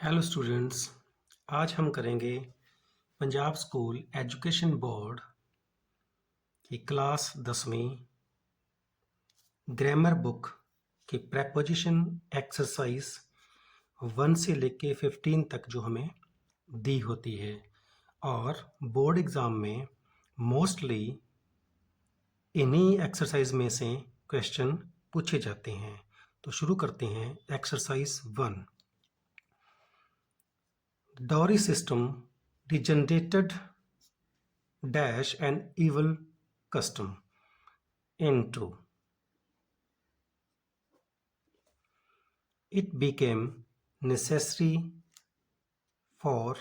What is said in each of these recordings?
Hello students, आज हम करेंगे पंजाब स्कूल एजुकेशन बोर्ड की क्लास 10वीं ग्रामर बुक की प्रेपोजिशन एक्सरसाइज 1 से लेके 15 तक जो हमें दी होती है और बोर्ड एग्ज़ाम में मोस्टली इन्हीं एक्सरसाइज में से क्वेश्चन पूछे जाते हैं। तो शुरू करते हैं exercise 1। Dowry system degenerated dash an evil custom into. It became necessary for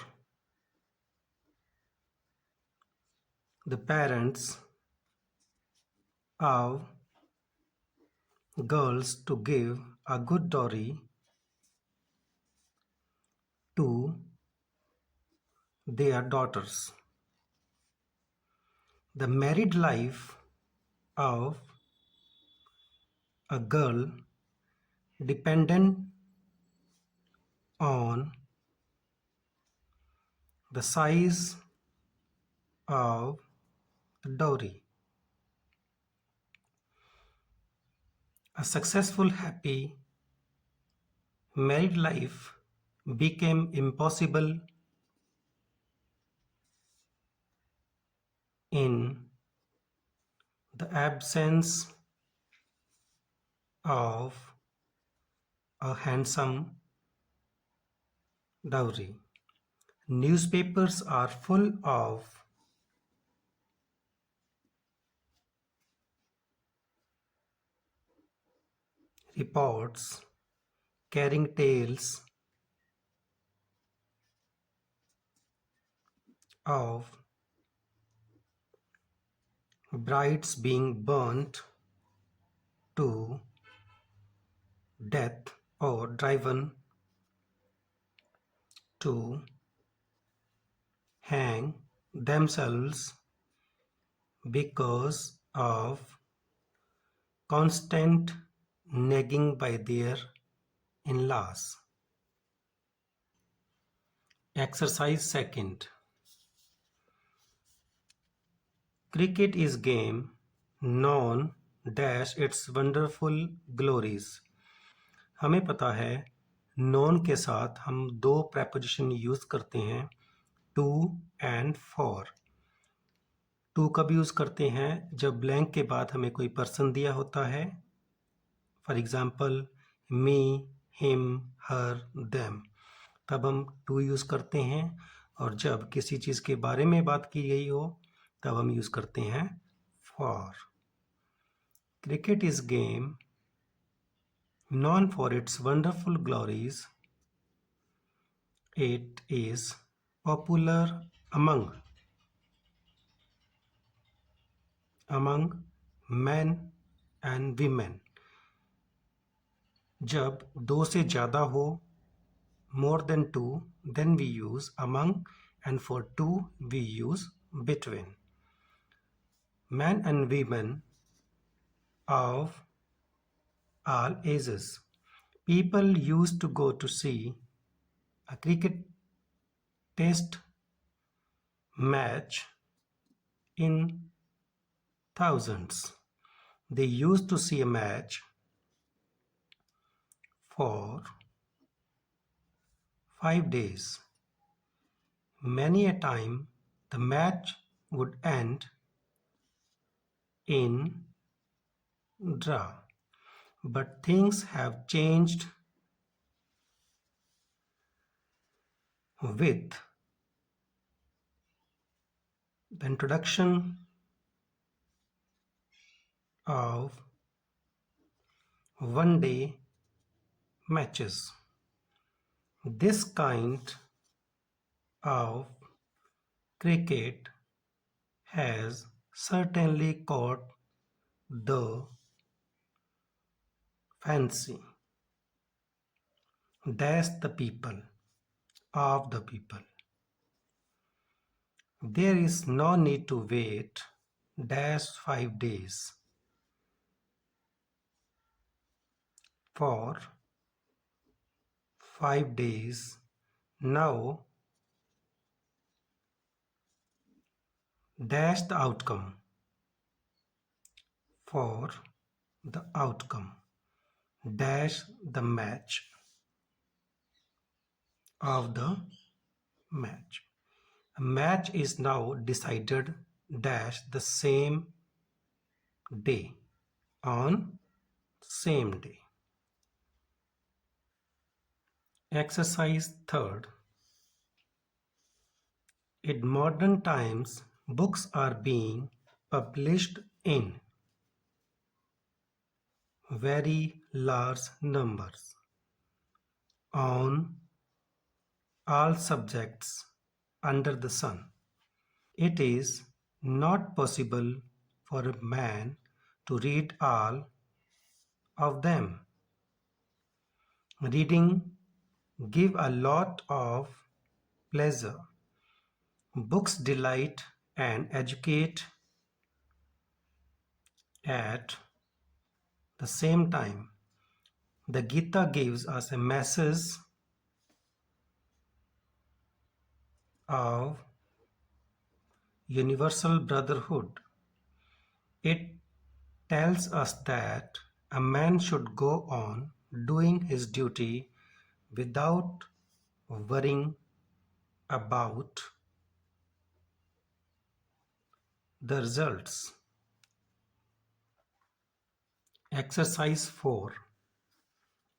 the parents of girls to give a good dowry to their daughters. The married life of a girl dependent on the size of the dowry. A successful, happy married life became impossible in the absence of a handsome dowry. Newspapers are full of reports carrying tales of brides being burnt to death or driven to hang themselves because of constant nagging by their in-laws. Exercise 2. Cricket is game known dash its wonderful glories. हमें पता है known के साथ हम दो preposition use करते हैं, to and for. to कब यूज करते हैं? जब blank के बाद हमें कोई person दिया होता है, for example me, him, her, them, तब हम टू यूज़ करते हैं। और जब किसी चीज़ के बारे में बात की गई हो तब हम यूज़ करते हैं for. Cricket is game known for its wonderful glories. It is popular among men and women. जब दो से ज़्यादा हो, more than two, then we use among, and for two we use between. Men and women of all ages. People used to go to see a cricket test match in thousands. They used to see a match for 5 days. Many a time the match would end in draw. But things have changed with the introduction of one-day matches. This kind of cricket has certainly caught the fancy dash the people of the people. There is no need to wait dash 5 days for 5 days Now dash the outcome. For the outcome, dash the match of the match. A match is now decided dash the same day, on same day. Exercise 3rd. In modern times, books are being published in very large numbers on all subjects under the sun. It is not possible for a man to read all of them. Reading give a lot of pleasure. Books delight and educate at the same time. The Gita gives us a message of universal brotherhood. It tells us that a man should go on doing his duty without worrying about the results. Exercise 4.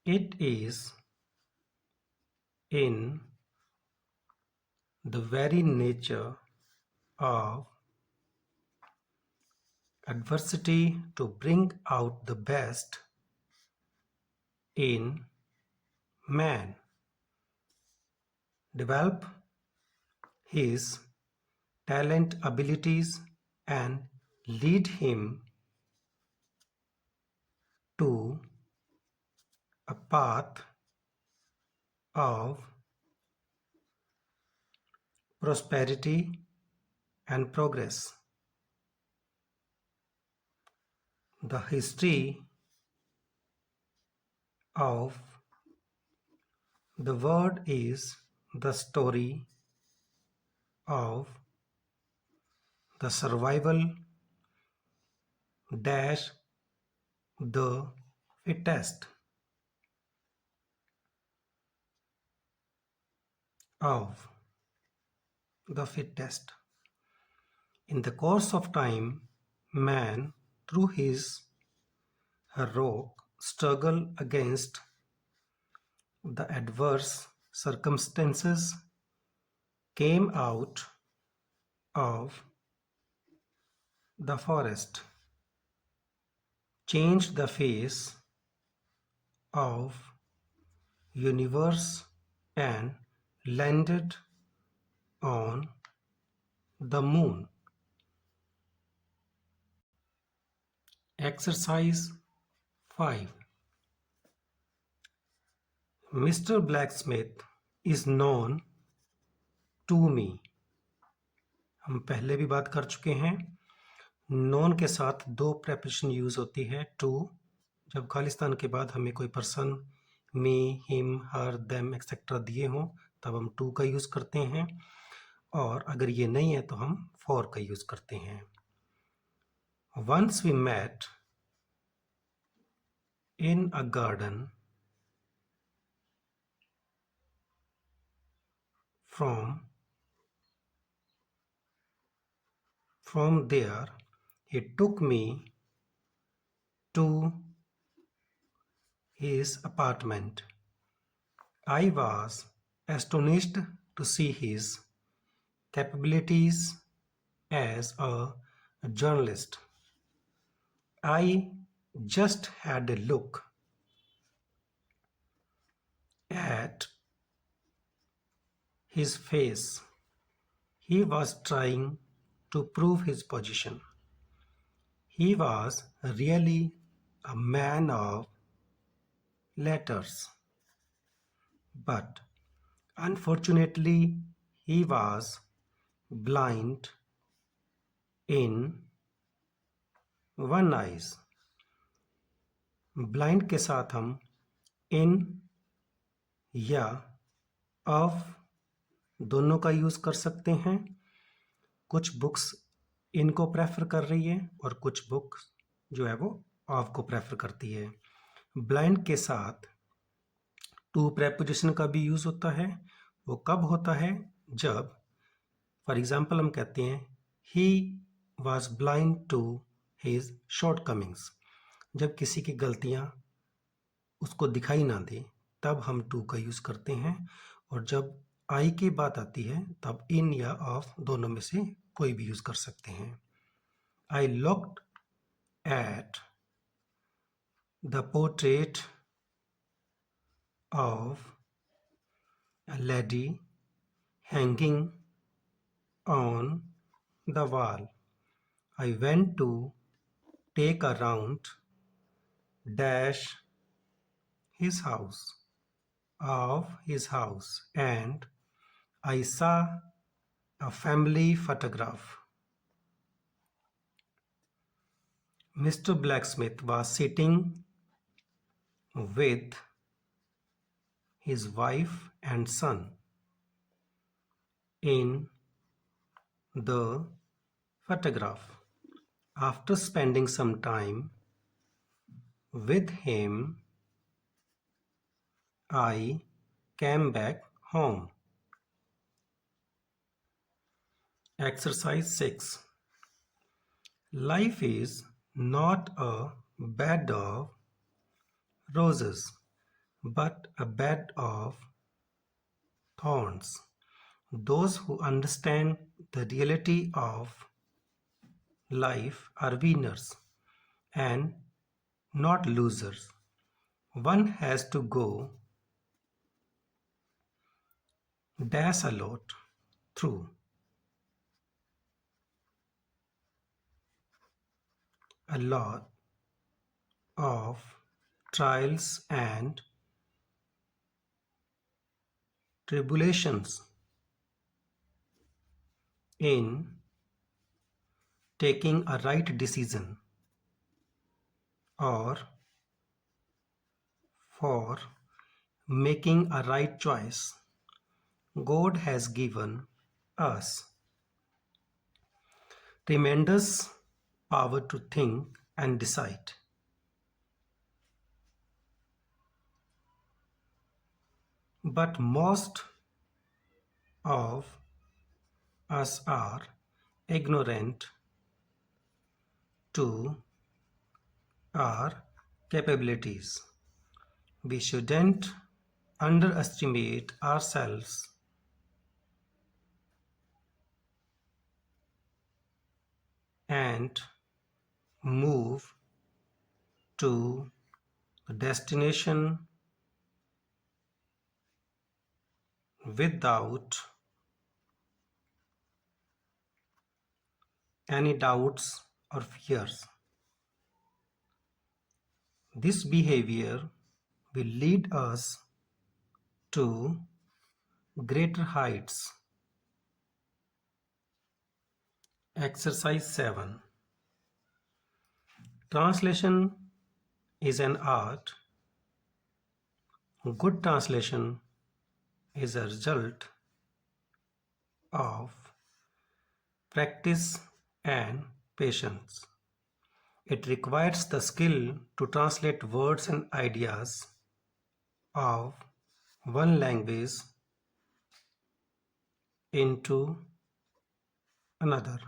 It is in the very nature of adversity to bring out the best in man, develop his talent, abilities, and lead him to a path of prosperity and progress. The history of the word is the story of the survival dash the fittest of the fittest. In the course of time, man, through his heroic struggle against the adverse circumstances, came out of the forest, changed the face of universe and landed on the moon. Exercise 5. Mr Blacksmith is known to me. हम पहले भी बात कर चुके हैं. known के साथ दो preposition यूज होती है. to जब खालिस्तान के बाद हमें कोई person me, him, her, them etc. दिए हों तब हम to का यूज करते हैं, और अगर ये नहीं है तो हम for का यूज करते हैं. Once we met in a garden. From there, he took me to his apartment. I was astonished to see his capabilities as a journalist. I just had a look at his face. He was trying to prove his position. He was really a man of letters, but unfortunately he was blind in one eye. Blind के साथ हम in या of दोनों का use कर सकते हैं। कुछ बुक्स इनको प्रेफर कर रही है और कुछ बुक जो है वो ऑफ को प्रेफर करती है। ब्लाइंड के साथ टू प्रेपोजिशन का भी यूज़ होता है। वो कब होता है? जब फॉर एग्जाम्पल हम कहते हैं he was blind to his shortcomings. जब किसी की गलतियाँ उसको दिखाई ना दे तब हम टू का यूज़ करते हैं। और जब आई की बात आती है तब इन या ऑफ दोनों में से कोई भी यूज़ कर सकते हैं। I looked at the portrait of a lady hanging on the wall. I went to take a round dash his house of his house and I saw a family photograph. Mr Blacksmith was sitting with his wife and son in the photograph. After spending some time with him, I came back home. Exercise 6. Life is not a bed of roses, but a bed of thorns. Those who understand the reality of life are winners and not losers. One has to go dash a lot through a lot of trials and tribulations in taking a right decision or for making a right choice. God has given us tremendous power to think and decide. But most of us are ignorant to our capabilities. We shouldn't underestimate ourselves and move to the destination without any doubts or fears. This behavior will lead us to greater heights. Exercise 7. Translation is an art. Good translation is a result of practice and patience. It requires the skill to translate words and ideas of one language into another.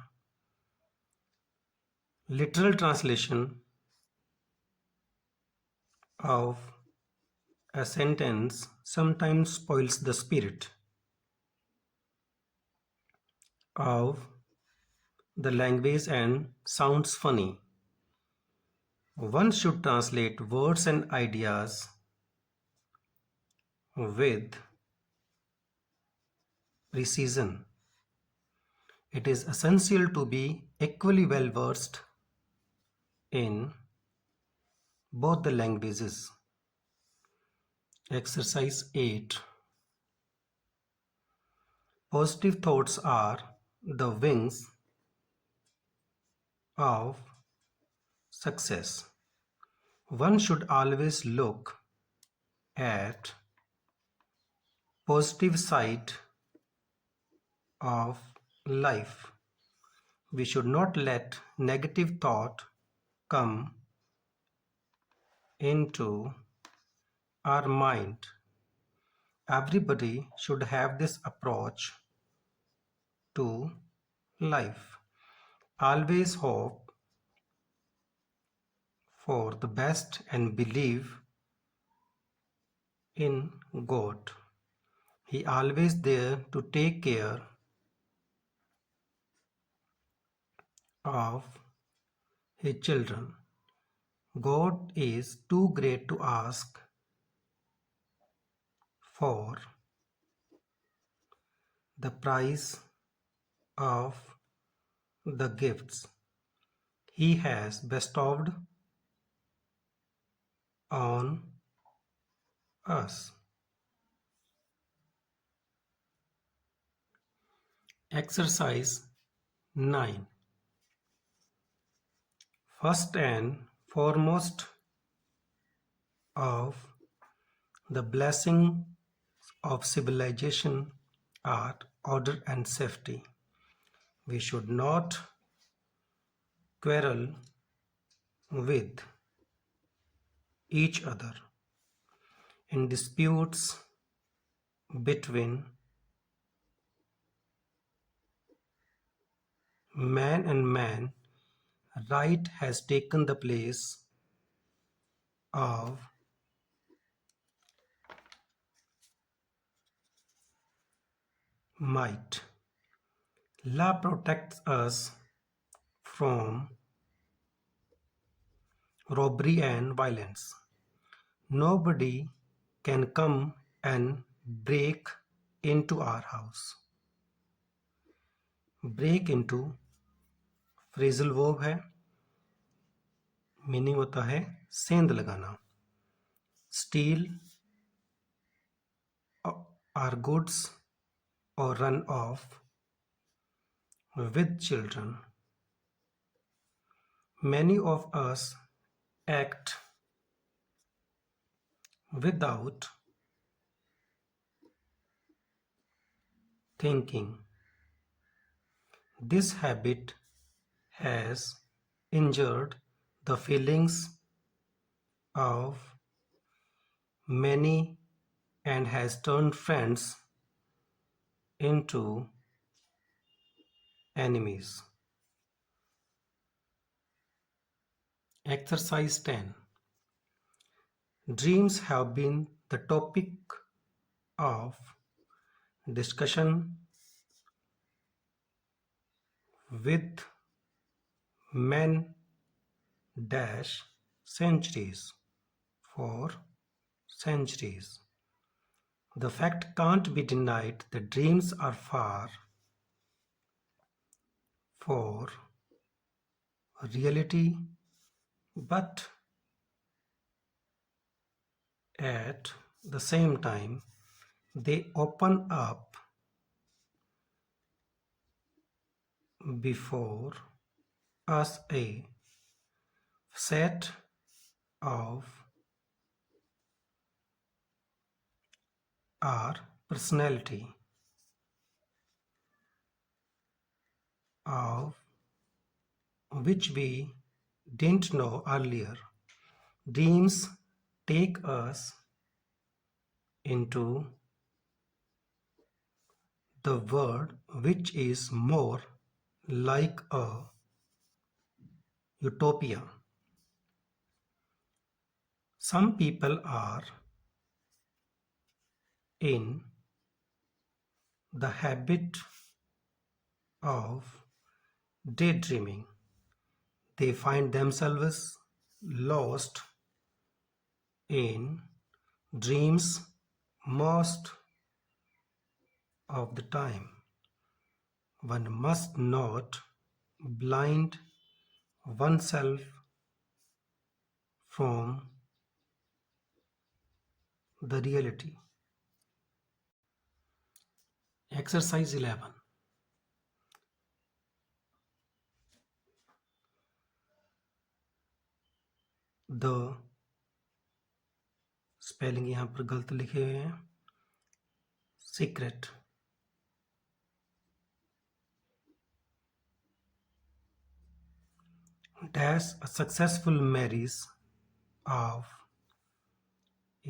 Literal translation of a sentence sometimes spoils the spirit of the language and sounds funny. One should translate words and ideas with precision. It is essential to be equally well versed in both the languages. Exercise 8. Positive thoughts are the wings of success. One should always look at positive side of life. We should not let negative thought come into our mind. Everybody should have this approach to life. Always hope for the best and believe in God. He always there to take care of his children. God is too great to ask for the price of the gifts He has bestowed on us. Exercise 9. First and foremost of the blessing of civilization are order and safety. We should not quarrel with each other in disputes between man and man. Right has taken the place of might. Law protects us from robbery and violence. Nobody can come and break into our house. Break into phrasal verb है, meaning होता है सेंध लगाना. Steal our goods or run off with children. Many of us act without thinking. This habit has injured the feelings of many and has turned friends into enemies. Exercise 10. Dreams have been the topic of discussion with men dash centuries for centuries. The fact can't be denied that dreams are far for reality, but at the same time they open up before us a set of our personality, of which we didn't know earlier. Dreams take us into the world which is more like a utopia. Some people are in the habit of daydreaming. They find themselves lost in dreams most of the time. One must not blind oneself from the reality. Exercise 11. The spelling यहाँ पर गलत लिखे हुए हैं. Secret dash a successful marriage of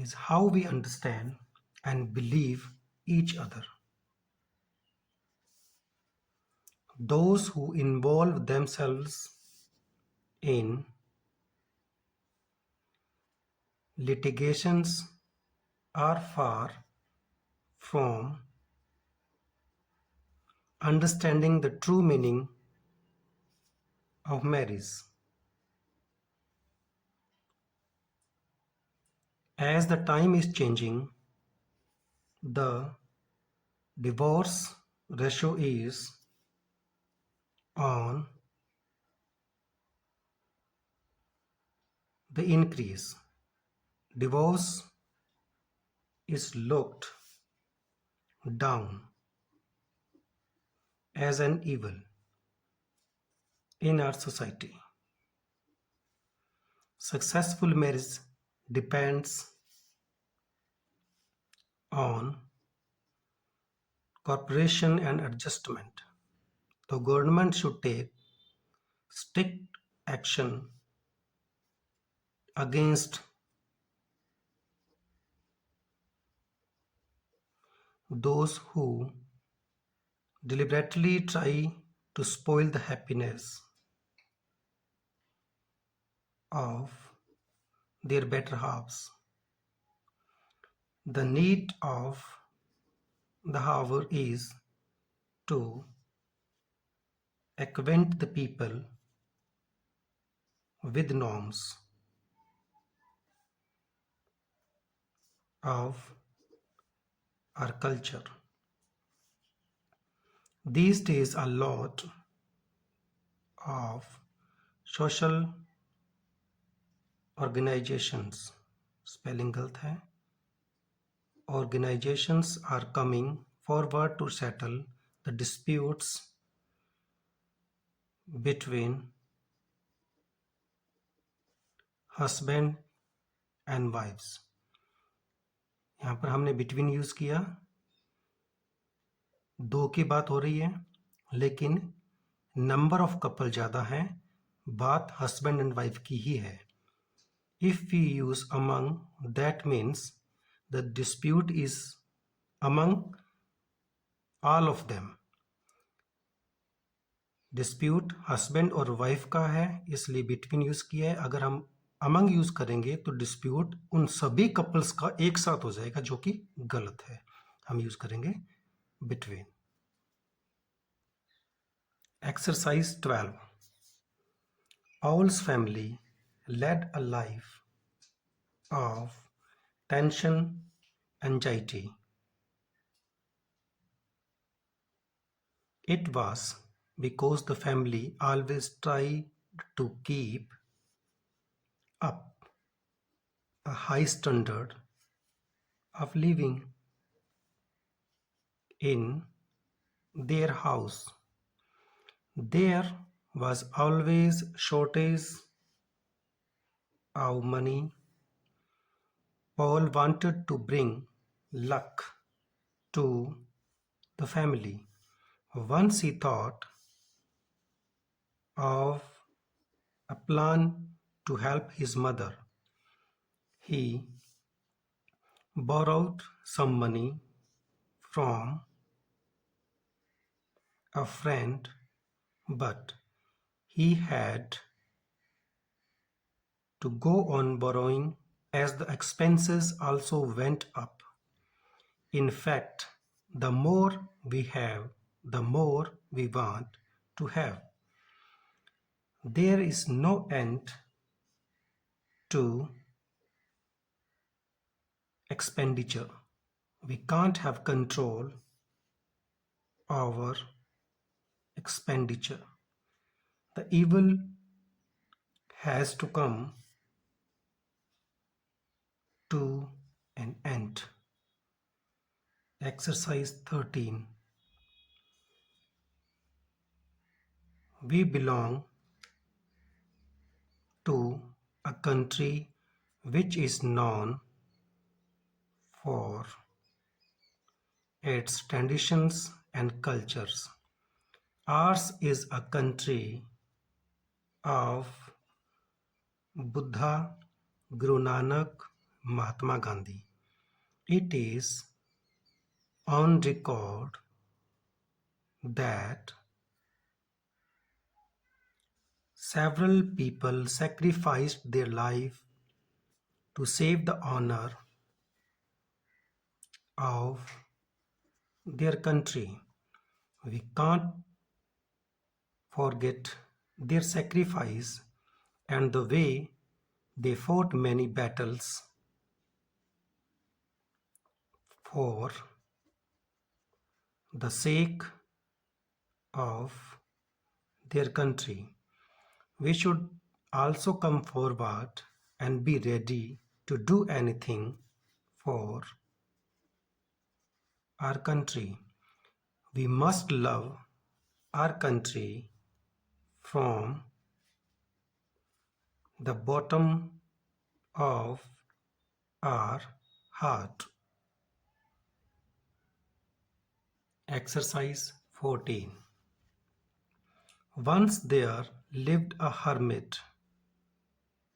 is how we understand and believe each other. Those who involve themselves in litigations are far from understanding the true meaning of marriage. As the time is changing, the divorce ratio is on the increase. Divorce is looked down as an evil in our society. Successful marriage depends on cooperation and adjustment. The government should take strict action against those who deliberately try to spoil the happiness of their better halves. The need of the hour is to acquaint the people with norms of our culture. These days a lot of social organizations, spelling गलत है, organizations are coming forward to settle the disputes between husband and wives. यहाँ पर हमने between use किया, दो की बात हो रही है, लेकिन नंबर ऑफ कपल ज्यादा है, बात हस्बैंड एंड वाइफ की ही है. If we use among, that means the dispute is among all of them. Dispute husband और वाइफ का है, इसलिए बिटवीन यूज किया है. अगर हम अमंग यूज करेंगे तो डिस्प्यूट उन सभी कपल्स का एक साथ हो जाएगा, जो कि गलत है. हम यूज करेंगे between. Exercise 12. Owl's family led a life of tension, anxiety. It was because the family always tried to keep up a high standard of living in their house. There was always shortage of money. Paul wanted to bring luck to the family. Once he thought of a plan to help his mother. He borrowed some money from a friend, but he had to go on borrowing as the expenses also went up. In fact, the more we have, the more we want to have. There is no end to expenditure. We can't have control over expenditure. The evil has to come to an end. Exercise 13. We belong to a country which is known for its traditions and cultures. Ours is a country of Buddha, Guru Nanak, Mahatma Gandhi. It is on record that several people sacrificed their life to save the honor of their country. We can't forget their sacrifice and the way they fought many battles for the sake of their country. We should also come forward and be ready to do anything for our country. We must love our country from the bottom of our heart. Exercise 14. Once there lived a hermit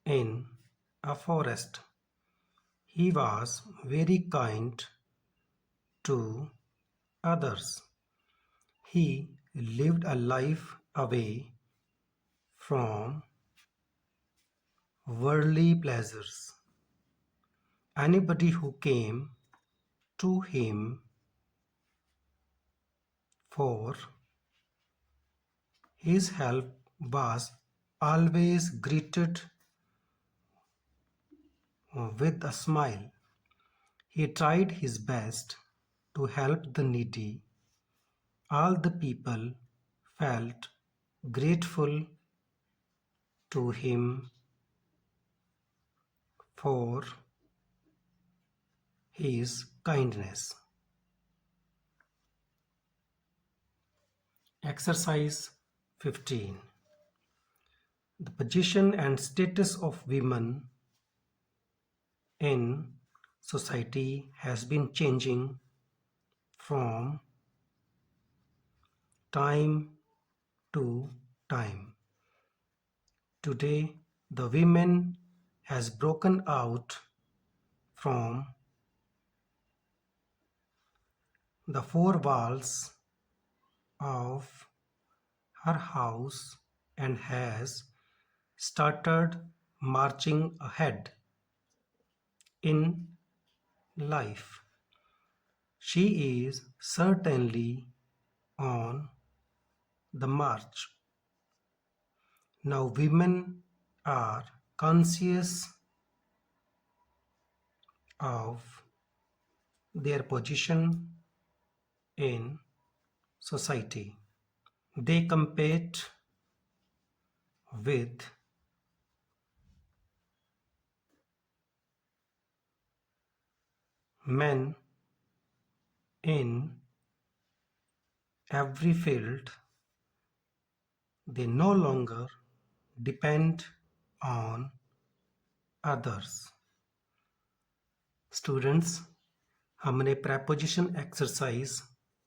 in a forest. He was very kind to others. He lived a life away from worldly pleasures. Anybody who came to him for his help was always greeted with a smile. He tried his best to help the needy. All the people felt grateful to him for his kindness. Exercise 15. The position and status of women in society has been changing from time to time. Today, the women has broken out from the four walls of her house and has started marching ahead in life. She is certainly on the march. Now women are conscious of their position in society. They compete with men in every field. They no longer depend on others. Students, हमने preposition exercise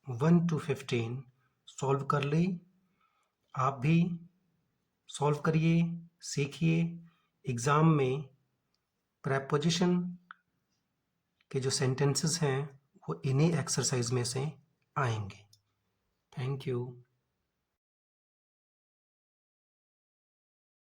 1 to 15 solve कर ली. आप भी solve करिए, सीखिए. Exam में preposition के जो sentences हैं वो इन्हीं एक्सरसाइज में से आएंगे. Thank you.